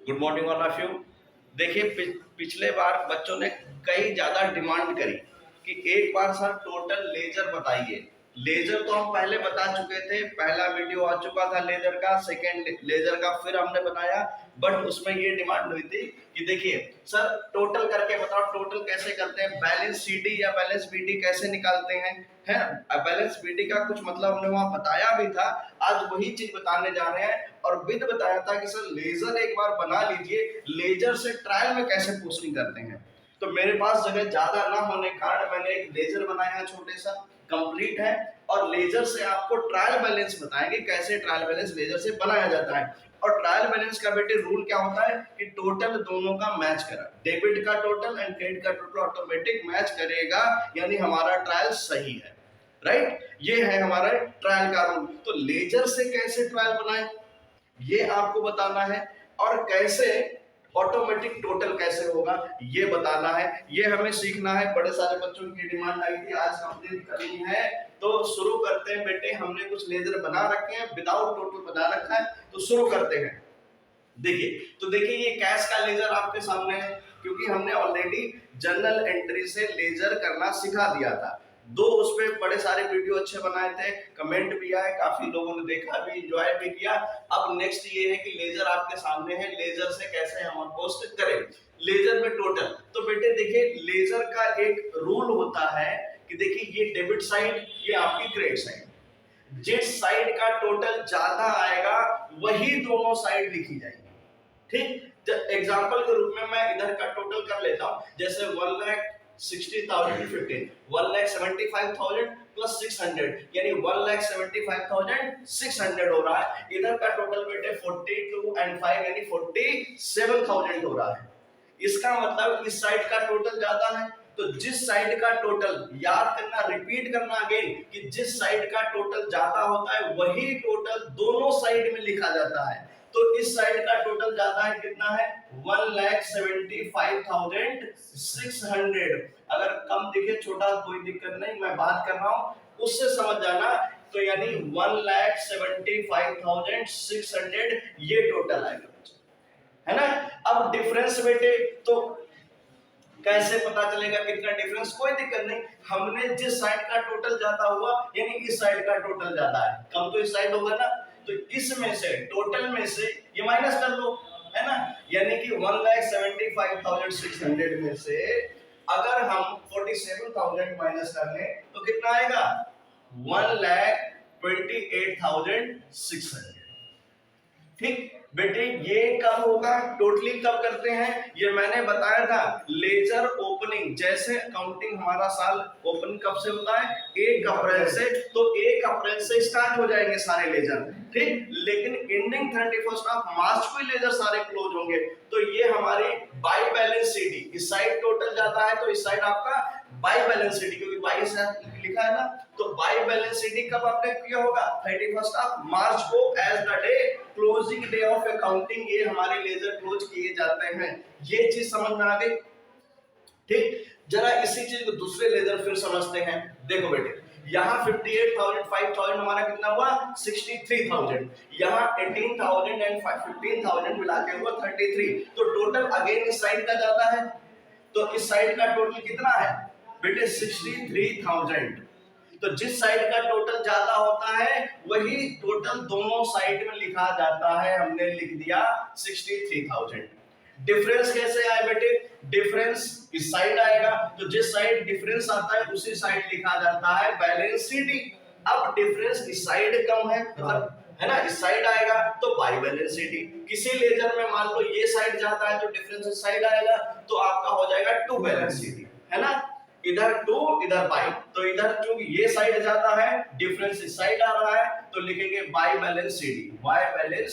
Good morning all of you. देखिए पिछले बार बच्चों ने कई ज़्यादा डिमांड करी कि एक बार सर टोटल लेजर बताइए। लेजर तो हम पहले बता चुके थे, पहला वीडियो आ चुका था लेजर का, सेकेंड लेजर का फिर हमने बनाया। बट उसमें ये डिमांड हुई थी कि देखिए सर टोटल करके बताओ, टोटल कैसे करते हैं, बैलेंस सीडी या बैलेंस बीडी कैसे निकालते हैं। है बैलेंस बीडी का कुछ मतलब हमने वहां बताया भी था, आज वही चीज बताने जा रहे हैं। और विद बताया था कि सर लेजर एक बार बना लीजिए, लेजर से ट्रायल में कैसे पोस्टिंग करते हैं। तो मेरे पास जगह ज्यादा ना होने के कारण मैंने एक लेजर बनाया, छोटे सा कंप्लीट है, और लेजर से आपको ट्रायल बैलेंस बताएंगे कैसे ट्रायल बैलेंस लेजर से बनाया जाता है। और ट्रायल बैलेंस का बेटे रूल क्या होता है कि टोटल दोनों का मैच करा, डेबिट का टोटल एंड क्रेडिट का टोटल ऑटोमेटिक मैच करेगा, यानी हमारा ट्रायल सही है। राइट, ये है हमारा ट्रायल का रूल। तो लेजर से कैसे ट्रायल बनाए ये आपको बताना है, और कैसे ऑटोमेटिक टोटल कैसे होगा ये बताना है, ये हमें सीखना है। बड़े सारे बच्चों की डिमांड आई थी, आज कंप्लीट करनी है। तो शुरू करते हैं बेटे, हमने कुछ लेजर बना रखे हैं, विदाउट टोटल बना रखा है, तो शुरू करते हैं। देखिए ये कैश का लेजर आपके सामने है, क्योंकि हमने ऑलरेडी जर्नल एंट्री से लेजर करना सिखा दिया था। दो उस पे बड़े सारे वीडियो अच्छे बनाए थे, कमेंट भी आए, काफी लोगों ने देखा भी, एंजॉय भी किया। अब नेक्स्ट ये है कि लेजर आपके सामने है, लेजर से कैसे हम पोस्ट करें। लेजर में टोटल, तो बेटे देखिए लेजर का एक रूल होता है कि देखिए ये डेबिट साइड, ये आपकी क्रेडिट साइड, जिस साइड का टोटल ज्यादा आएगा वही दोनों साइड लिखी जाएगी। ठीक, एग्जाम्पल के रूप में मैं इधर का टोटल कर लेता हूं, जैसे 1,60,015 1,75,000 प्लस 600, यानी 1,75,600 हो रहा है। इधर का टोटल बेटे 42 एंड 5 यानी 47,000 हो रहा है। इसका मतलब इस साइड का टोटल ज्यादा है, तो जिस साइड का टोटल, याद करना, रिपीट करना अगेन, कि जिस साइड का टोटल ज्यादा होता है वही टोटल दोनों साइड में लिखा जाता है। तो इस साइड का टोटल ज्यादा है, कितना है 1,75,600। अगर कम दिखे छोटा कोई दिक्कत नहीं, मैं बात कर रहा हूं उससे समझ जाना। तो यानी 1,75,600 ये टोटल आएगा, है ना। अब डिफरेंस बेटे तो कैसे पता चलेगा कितना डिफरेंस, कोई दिक्कत नहीं, हमने जिस साइड का टोटल ज्यादा हुआ यानी इस साइड का टोटल ज्यादा है, कम तो इस साइड होगा ना, तो इसमें से टोटल में से ये माइनस कर लो, है ना। यानी कि 1,75,600 में से अगर हम 47,000 माइनस कर लें तो कितना आएगा 1,28,600। ठीक बेटे, ये कब होगा, टोटली कब करते हैं, ये मैंने बताया था लेजर ओपनिंग, जैसे अकाउंटिंग हमारा साल ओपन कब से होता है 1 अप्रैल से, तो 1 अप्रैल से स्टार्ट हो जाएंगे सारे लेजर। ठीक, लेकिन एंडिंग 31 ऑफ मार्च को लेजर सारे क्लोज होंगे। तो ये हमारी बाई बैलेंस सीडी, इस साइड टोटल जाता है तो इस साइड आपका बाई बैलेंस सीडी, क्योंकि बाई से लिखा है ना, तो बाई बैलेंस सीडी कब आपने किया होगा 31 ऑफ मार्च को, as the day closing day of accounting, ये हमारे लेजर क्लोज किए जाते हैं। ये चीज समझ में आ गई। ठीक, जरा इसी चीज को दूसरे लेजर फिर समझते हैं। देखो बेटे, यहाँ 58,000 5,000 हमारा कितना हुआ 63,000, यहाँ 18,000 एंड 15,000 मिला के हुआ 33, तो टोटल अगेन इस साइड का जाता है, तो इस साइड का टोटल कितना है बेटे 63,000। तो जिस साइड का टोटल ज्यादा होता है वही टोटल दोनों साइड में लिखा जाता है, हमने लिख दिया 63,000। डिफरेंस कैसे आए बेटे, डिफरेंस इस साइड आएगा, तो जिस साइड डिफरेंस आता है उसी साइड लिखा जाता है बैलेंस सीडी। अब डिफरेंस इस साइड कम है, मतलब है ना, इस साइड आएगा तो बाई बैलेंस सीडी। किसी लेजर में मान लो ये साइड जाता है तो डिफरेंस इस साइड आएगा, तो आपका हो जाएगा 2 बैलेंस सीडी, है ना, इधर 2 इधर बाई, तो इधर क्योंकि ये साइड जाता है डिफरेंस इस साइड आ रहा है, तो लिखेंगे by balance CD, by balance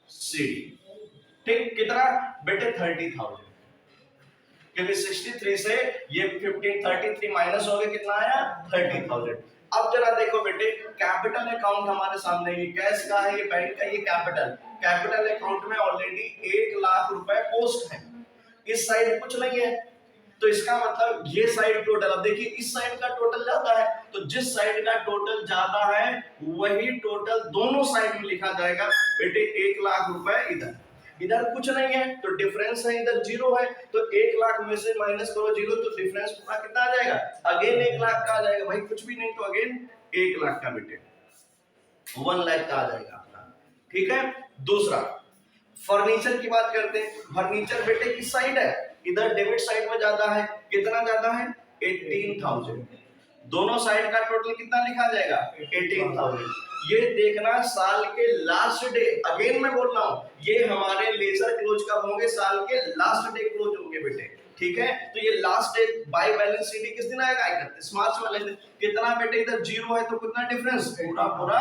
CD. ठीक, कितना बेटे 30,000, क्योंकि 63 से ये 33 माइनस हो गया, कितना आया 30,000। अब जरा देखो बेटे, कैपिटल अकाउंट हमारे सामने, ये कैश का है, ये बैंक का, ये कैपिटल अकाउंट में ऑलरेडी 1 लाख रुपए पोस्ट है, इस साइड कुछ नहीं है, तो इसका मतलब ये साइड टोटल, अब देखिए इस साइड का टोटल ज्यादा है, तो जिस साइड का टोटल ज्यादा है वही टोटल दोनों साइड में लिखा जाएगा बेटे 1 लाख रुपए इधर। इधर कुछ नहीं है तो डिफरेंस है इधर जीरो है, तो 1 लाख में से माइनस करो जीरो तो डिफरेंस पूरा कितना आ जाएगा, अगेन 1 लाख का आ जाएगा भाई, कुछ भी नहीं तो अगेन 1 लाख का बेटे 1 लाख का आ जाएगा आपका। ठीक है, दूसरा फर्नीचर की बात करते हैं। फर्नीचर बेटे किस साइड है, इधर डेबिट साइड में ज्यादा है, कितना ज्यादा है 18,000, दोनों साइड का टोटल कितना लिखा जाएगा 18,000। ये देखना साल के लास्ट डे, अगेन मैं बोल रहा हूं ये हमारे लेजर क्लोज कब होंगे, साल के लास्ट डे क्लोज होंगे बेटे। ठीक है, तो ये last day bye balance sheet किस दिन आएगा 31 मार्च वाले दिन। कितना बेटे इधर जीरो है तो कितना डिफरेंस, पूरा पूरा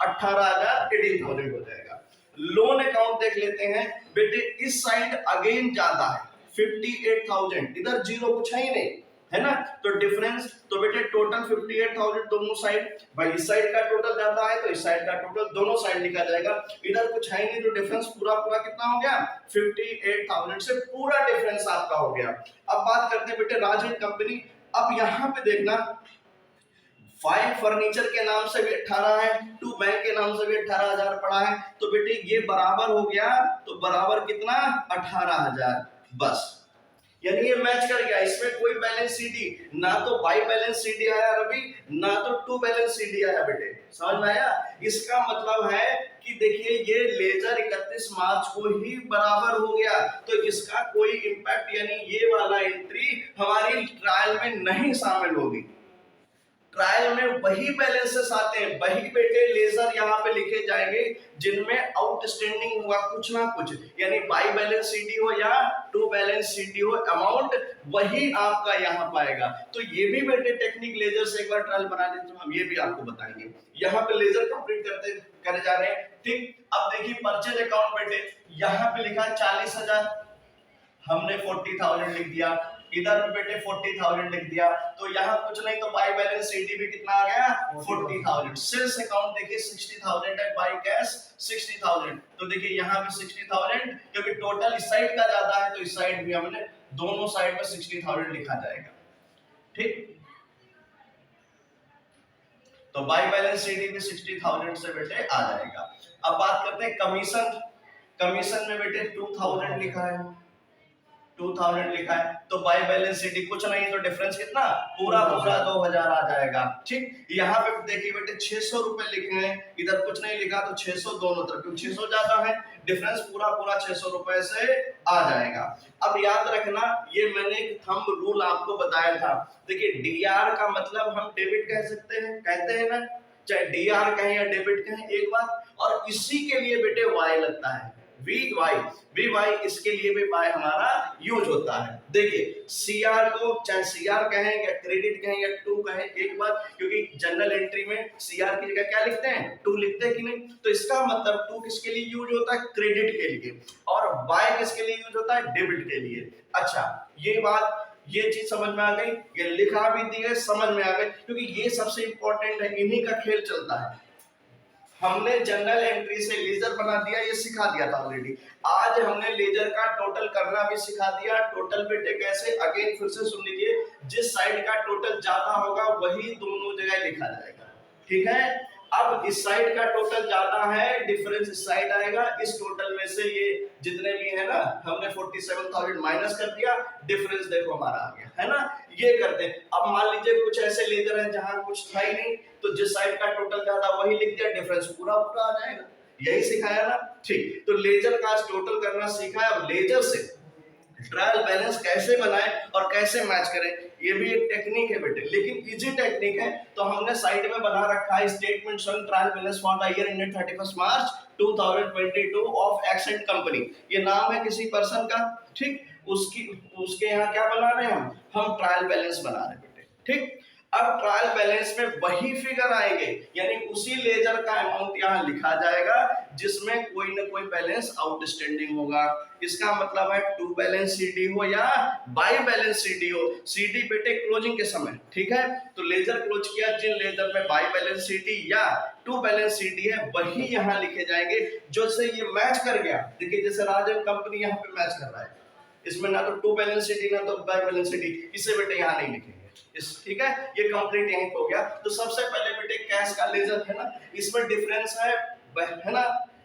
18,000 हो जाएगा। लोन अकाउंट देख लेते हैं बेटे, इस साइड अगेन ज्यादा है 58,000, इधर जीरो कुछ है ही नहीं है ना, तो डिफरेंस तो बेटे टोटल 58,000 दोनों साइड, भाई इस साइड का टोटल ज्यादा है तो इस साइड का टोटल दोनों साइड लिखा जाएगा, इधर कुछ है नहीं तो डिफरेंस पूरा पूरा कितना हो गया 58,000 से पूरा डिफरेंस आपका हो गया। अब बात करते हैं बेटे राजन कंपनी। अब यहां पे देखना 5 फर्नीचर के नाम से भी 18 है, 2 बैंक के नाम से भी 18,000 पड़ा है, तो बेटे ये बराबर हो गया, तो बराबर कितना 18,000 बस, यानी ये मैच कर गया, इसमें कोई बैलेंस सीडी ना तो बाई बैलेंस सीडी आया रवि, ना तो टू बैलेंस सीडी आया बेटे, समझ में आया। इसका मतलब है कि देखिए ये लेजर 31 मार्च को ही बराबर हो गया, तो इसका कोई इंपैक्ट यानी ये वाला एंट्री हमारी ट्रायल में नहीं शामिल होगी। ट्रायल में वही बैलेंसेस आते हैं, वही बेटे लेजर यहाँ पे लिखे जाएंगे जिनमें आउटस्टैंडिंग हुआ कुछ ना कुछ, यानी बाई बैलेंस सीडी हो या टू बैलेंस सीडी हो, अमाउंट वही आपका यहाँ पाएगा। तो ये भी बेटे टेक्निक लेजर से एक बार ट्रायल बना लेते, हम ये भी आपको बताएंगे। यहाँ पे लेजर कंप्लीट करे जा रहे हैं। ठीक, अब देखिए परचेज अकाउंट बेटे, यहाँ पे लिखा है 40,000, हमने 40,000 लिख दिया, इधर भी बेटे 40,000 लिख दिया, तो यहाँ कुछ नहीं तो बाई बैलेंस सीडी भी कितना आ गया 40,000। सेल्स अकाउंट देखिए 60,000 है, बाई कैश 60,000, तो देखिए यहाँ भी 60,000, क्योंकि टोटल इस साइड का ज्यादा है तो इस साइड भी हमने दोनों साइड में 60,000 लिखा जाएगा। ठीक, तो बाई बैलेंस सीडी भी 60,000 से बेटे आ जाएगा। अब बात करते हैं कमीशन। कमीशन में बेटे 2,000 लिखा है, 2,000 लिखा है, तो बाई बैलेंस सीडी कुछ नहीं तो डिफरेंस कितना पूरा पूरा 2,000 आ जाएगा। ठीक, यहाँ पे देखिए बेटे 600 रुपए लिखे हैं, इधर कुछ नहीं लिखा तो 600 दोनों तरफ, क्योंकि 600 ज्यादा है, डिफरेंस पूरा पूरा 600 रुपए से आ जाएगा। अब याद रखना ये मैंने एक थंब रूल आपको बताया था, देखिए डीआर का मतलब हम डेबिट कह सकते हैं, कहते हैं ना, चाहे डीआर कहें या डेबिट कहें एक बात, और इसी के लिए बेटे वाई लगता है, वी वाई इसके लिए भी वाई हमारा यूज होता है। देखिए सीआर को चाहे सीआर कहें या क्रेडिट कहें या टू कहें एक बात, क्योंकि जनरल एंट्री में सीआर की जगह क्या लिखते हैं टू लिखते हैं कि नहीं, तो इसका मतलब टू किसके लिए यूज होता है क्रेडिट के लिए, और वाई किसके लिए यूज होता है डेबिट के लिए। अच्छा ये बात ये चीज समझ में आ गई, ये लिखा भी दी है समझ में आ गई, क्योंकि ये सबसे इंपॉर्टेंट है, इन्हीं का खेल चलता है। हमने जनरल एंट्री से लेजर बना दिया, ये सिखा दिया था ऑलरेडी। आज हमने लेजर का टोटल करना भी सिखा दिया। टोटल बेटे कैसे, अगेन फिर से सुन लीजिए, जिस साइड का टोटल ज्यादा होगा वही दोनों जगह लिखा जाएगा। ठीक है, अब इस साइड का टोटल ज्यादा है, डिफरेंस इस साइड आएगा, इस टोटल में से ये जितने भी है ना हमने 47,000 माइनस कर दिया, डिफरेंस देखो हमारा आ गया है ना, ये करते हैं। अब मान लीजिए कुछ ऐसे लेजर हैं जहां कुछ था ही नहीं, तो जिस साइड का टोटल ज्यादा वही लिख दिया, डिफरेंस पूरा पूरा आ जाएगा, यही सिखाया ना। ठीक, तो लेजर का टोटल करना सीखा है, अब लेजर से ट्रायल बैलेंस कैसे बनाएं और कैसे मैच करें, ये भी एक टेक्निक है बेटे, लेकिन इजी टेक्निक है। तो हमने साइड में बना रखा है statement showing trial balance for the year ended 31 March 2022 of accent company, ये नाम है किसी पर्सन का। ठीक, उसके यहाँ क्या बना रहे हैं हम ट्रायल बैलेंस बना रहे हैं बेटे। ठीक, अब ट्रायल बैलेंस में वही फिगर आएंगे, यानी उसी लेजर का अमाउंट यहाँ लिखा जाएगा जिसमें कोई ना कोई बैलेंस आउटस्टैंडिंग होगा। इसका मतलब है टू बैलेंस सीडी हो या बाई बैलेंस सीडी हो, सीडी बेटे क्लोजिंग के समय। ठीक है, तो लेजर क्लोज किया, जिन लेजर में बाई बैलेंस सीडी या टू बैलेंस सीडी है वही यहाँ लिखे जाएंगे, जो से ये मैच कर गया। देखिए जैसे राजन कंपनी यहाँ पे मैच कर रहा है, इसमें ना तो टू बैलेंस सीडी ना तो बाई बैलेंस सीडी, इसे बेटे यहाँ नहीं लिखेंगे। ठीक है, ये कंप्लीट यहीं हो गया। तो सबसे पहले बेटे कैश का लेजर है ना, इसमें डिफरेंस है ना,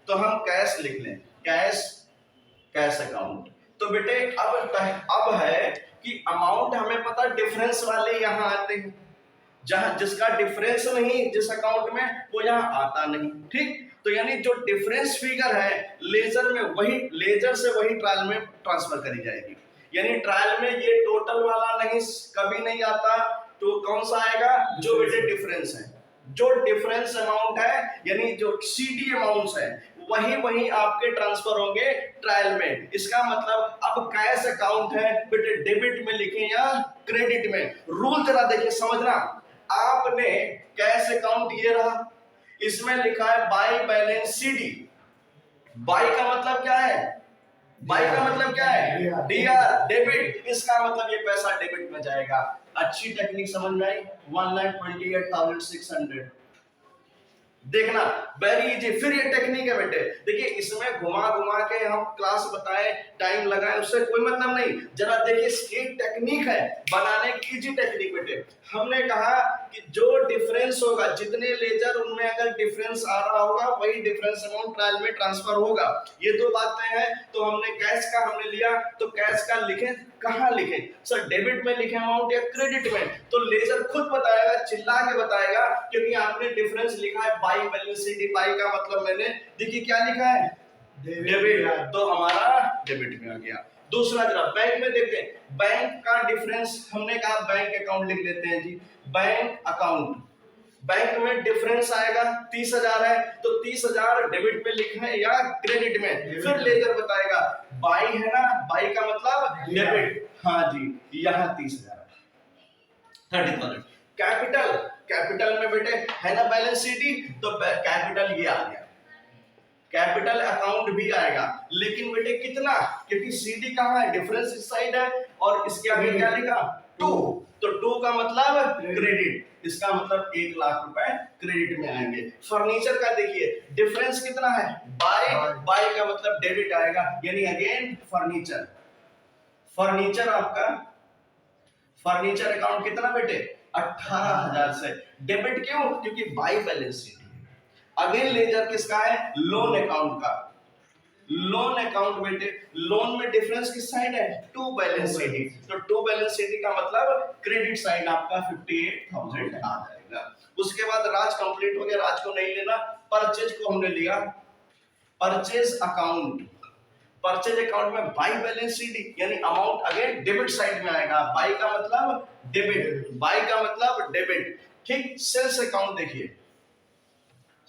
तो हम कैश लिख लें, कैश कैश अकाउंट। तो बेटे अब है कि अमाउंट हमें पता, डिफरेंस वाले यहाँ आते हैं, जहां जिसका डिफरेंस नहीं जिस अकाउंट में, वो यहाँ आता नहीं। ठीक, तो यानी जो डिफरेंस फिगर है लेजर में, वही लेजर से वही ट्रायल में ट्रांसफर करी जाएगी। यानी ट्रायल में ये टोटल वाला नहीं, कभी नहीं आता। तो कौन सा आएगा? जो बेटे डिफरेंस है, जो डिफरेंस अमाउंट है, यानी जो सीडी अमाउंट्स है, वही वही आपके ट्रांसफर होंगे ट्रायल में। इसका मतलब अब कैश अकाउंट है बेटे, डेबिट में लिखें या क्रेडिट में? रूल जरा देखिए, समझना। आपने कैश अकाउंट ये रहा, इसमें लिखा है बाय बैलेंस सीडी। बाय का मतलब क्या है? बाय का मतलब क्या है? DR, debit. इसका मतलब ये पैसा डेबिट में जाएगा। अच्छी टेक्निक समझ में आई? 1,28,600। देखना वेरी इजी। फिर ये टेक्निक है बेटे, देखिए इसमें घुमा घुमा के हम क्लास बताएं, टाइम लगाएं, उससे कोई मतलब नहीं। जरा देखिए इसकी टेक्निक है बनाने की, इजी टेक्निक बेटे। हमने कहा कि जो डिफरेंस होगा, जितने लेजर उनमें अगर डिफरेंस आ रहा होगा, वही डिफरेंस अमाउंट ट्रायल में ट्रांसफर होगा। ये दो बातें हैं। तो हमने कैश का हमने लिया, तो कैश का लिखें, कहां लिखें सर? डेबिट में लिखें अमाउंट या क्रेडिट में? तो लेजर खुद बताएगा, चिल्ला के बताएगा, क्योंकि आपने डिफरेंस लिखा है बाय बैलेंस शीट। बाय का मतलब मैंने देखिए क्या लिखा है? डेबिट, तो हमारा डेबिट में आ गया। दूसरा जरा बैंक में देखते हैं। बैंक का डिफरेंस हमने कहा बैंक अकाउंट लिख लेते हैं जी, बैंक अकाउंट। बैंक में डिफरेंस आएगा 30,000 है, तो 30,000 डेबिट में लिखना है या क्रेडिट में? फिर लेजर बताएगा बाई है ना, बाई का मतलब डेबिट। हाँ जी, यहाँ 30,000 30,000। कैपिटल, कैपिटल में बेटे है ना बैलेंस शीट, तो कैपिटल ये आ गया, कैपिटल अकाउंट भी आएगा। लेकिन बेटे कितना? क्योंकि सीडी कहाँ है? डिफरेंस इस साइड है, और इसके आगे क्या लिखा? 2। तो 2 का मतलब क्रेडिट, इसका मतलब 1,00,000 रुपए क्रेडिट में आएंगे। फर्नीचर का देखिए डिफरेंस कितना है? बाय, बाय का मतलब डेबिट आएगा, यानी अगेन फर्नीचर। फर्नीचर आपका फर्नीचर अकाउंट कितना बेटे? 18,000 से डेबिट। क्यों? क्योंकि by balance sheet. Again ledger किसका है? लोन अकाउंट का। लोन अकाउंट बेटे, लोन में डिफरेंस किस साइड है? To balance sheet. तो टू बैलेंस शीट का मतलब क्रेडिट साइड आपका 58,000 आ जाएगा। उसके बाद राज कंप्लीट हो गया, राज को नहीं लेना। परचेज को हमने लिया, परचेज अकाउंट। परचेज अकाउंट में बाय बैलेंस शीट, यानी अमाउंट अगेन डेबिट साइड में आएगा। बाय का मतलब डेबिट, बाय का मतलब डेबिट। ठीक, सेल्स अकाउंट देखिए,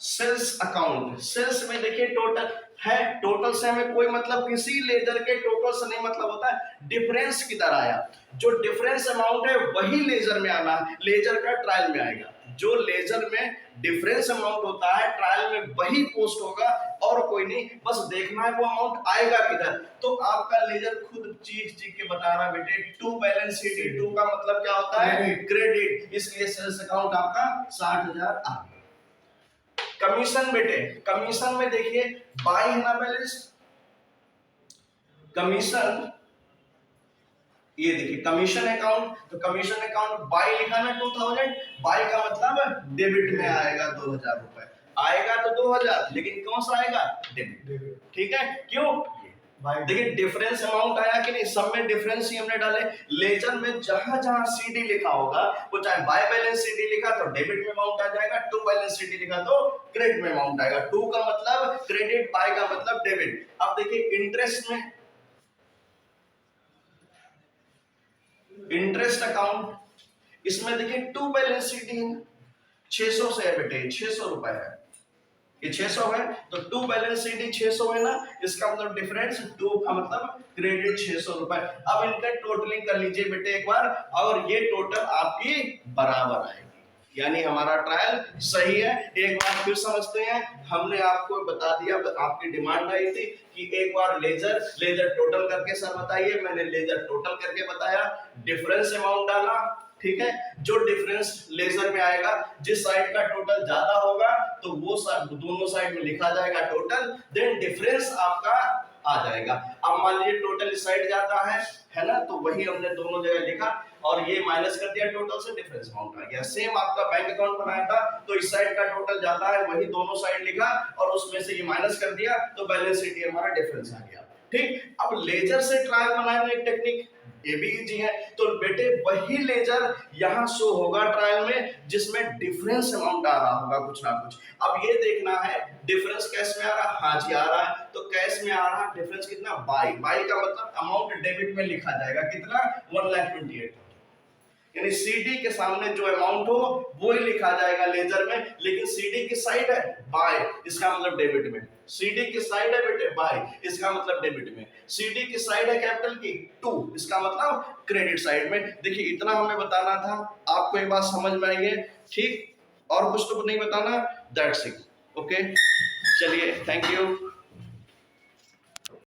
सेल्स अकाउंट। सेल्स में देखिए टोटल है, टोटल से हमें कोई मतलब किसी लेजर के टोटल से नहीं मतलब होता है। डिफरेंस किधर आया? जो डिफरेंस अमाउंट है वही लेजर में आना, लेजर का ट्रायल में आएगा। जो लेजर में डिफरेंस अमाउंट होता है ट्रायल में वही पोस्ट होगा, और कोई नहीं। बस देखना है वो अमाउंट आएगा किधर। तो आपका लेजर खुद चीख चीख के बता रहा बेटे, टू बैलेंस शीट। टू का मतलब क्या होता है? क्रेडिट। इसलिए सेल्स अकाउंट आपका 60,000 आ गया। कमीशन बेटे, कमीशन में देखिए बाय है ना बैलेंस, कमीशन ये देखिए कमीशन अकाउंट। तो कमीशन अकाउंट बाय लिखा ना 2,000, बाय का मतलब डेबिट में आएगा 2,000 रुपए आएगा। तो 2,000, लेकिन कौन सा आएगा? डेबिट। ठीक है, क्यों? देखिए डिफरेंस अमाउंट आया कि नहीं? सब में डिफरेंस ही हमने डाले। लेजर में जहां जहां सीडी लिखा होगा, वो चाहे बाय बैलेंस सीडी लिखा तो डेबिट में अमाउंट आ जाएगा, टू बैलेंस सीडी लिखा तो क्रेडिट में अमाउंट आएगा। टू का मतलब क्रेडिट, बाय का मतलब डेबिट। अब देखिए इंटरेस्ट में, इंटरेस्ट अकाउंट, इसमें देखिए टू बैलेंस सीडी है, 600 से है बेटे, 600 रुपए है, ये 600 है। तो टू बैलेंस शीट 600 है ना, इसका मतलब डिफरेंस टू का मतलब क्रेडिट 600 रुपए। अब इनका टोटलिंग कर लीजिए बेटे एक बार, और ये टोटल आपकी बराबर आएगी, यानी हमारा ट्रायल सही है। एक बार फिर समझते हैं। हमने आपको बता दिया, आपकी डिमांड आई थी कि एक बार लेजर टोटल करके सर बताइए। मैंने लेजर टोटल करके बताया, डिफरेंस अमाउंट डाला। ठीक है, जो डिफरेंस लेजर में आएगा, जिस साइड का टोटल ज्यादा होगा तो वो दोनों साइड में लिखा जाएगा टोटल, देन डिफरेंस आपका आ जाएगा। अब मान लीजिए टोटल इस साइड जाता है ना, तो वही हमने दोनों जगह लिखा और ये माइनस कर दिया टोटल से, डिफरेंस अमाउंट आ गया। सेम आपका बैंक अकाउंट बनाया था, तो इस साइड का टोटल जाता है, वही दोनों साइड लिखा और उसमें से ये माइनस कर दिया, तो बैलेंस शीट हमारा डिफरेंस आ गया। ठीक, अब लेजर से ट्रायल बनाना एक टेक्निक, ये भी इजी है। तो बेटे वही लेजर यहां शो होगा ट्रायल में जिसमें डिफरेंस अमाउंट आ रहा होगा कुछ ना कुछ। अब ये देखना है डिफरेंस कैश में आ रहा है, हाँ जी आ रहा है, तो कैश में आ रहा है डिफरेंस कितना, बाई, बाई का मतलब अमाउंट डेबिट में लिखा जाएगा कितना, 1,28,000, यानी सीडी के सामने जो अमाउंट हो वो ही लिखा जाएगा लेजर में, लेकिन सीडी की साइड है बाय, इसका मतलब डेबिट में, सीडी की साइड है बेटे बाय, इसका मतलब डेबिट में, सीडी की साइड है कैपिटल की 2, इसका मतलब क्रेडिट साइड में। देखिए इतना हमें बताना था, आपको ये बात समझ में आई है, ठीक, और कुछ तो नहीं बताना, दैट्स इट, ओके, चलिए थैंक यू।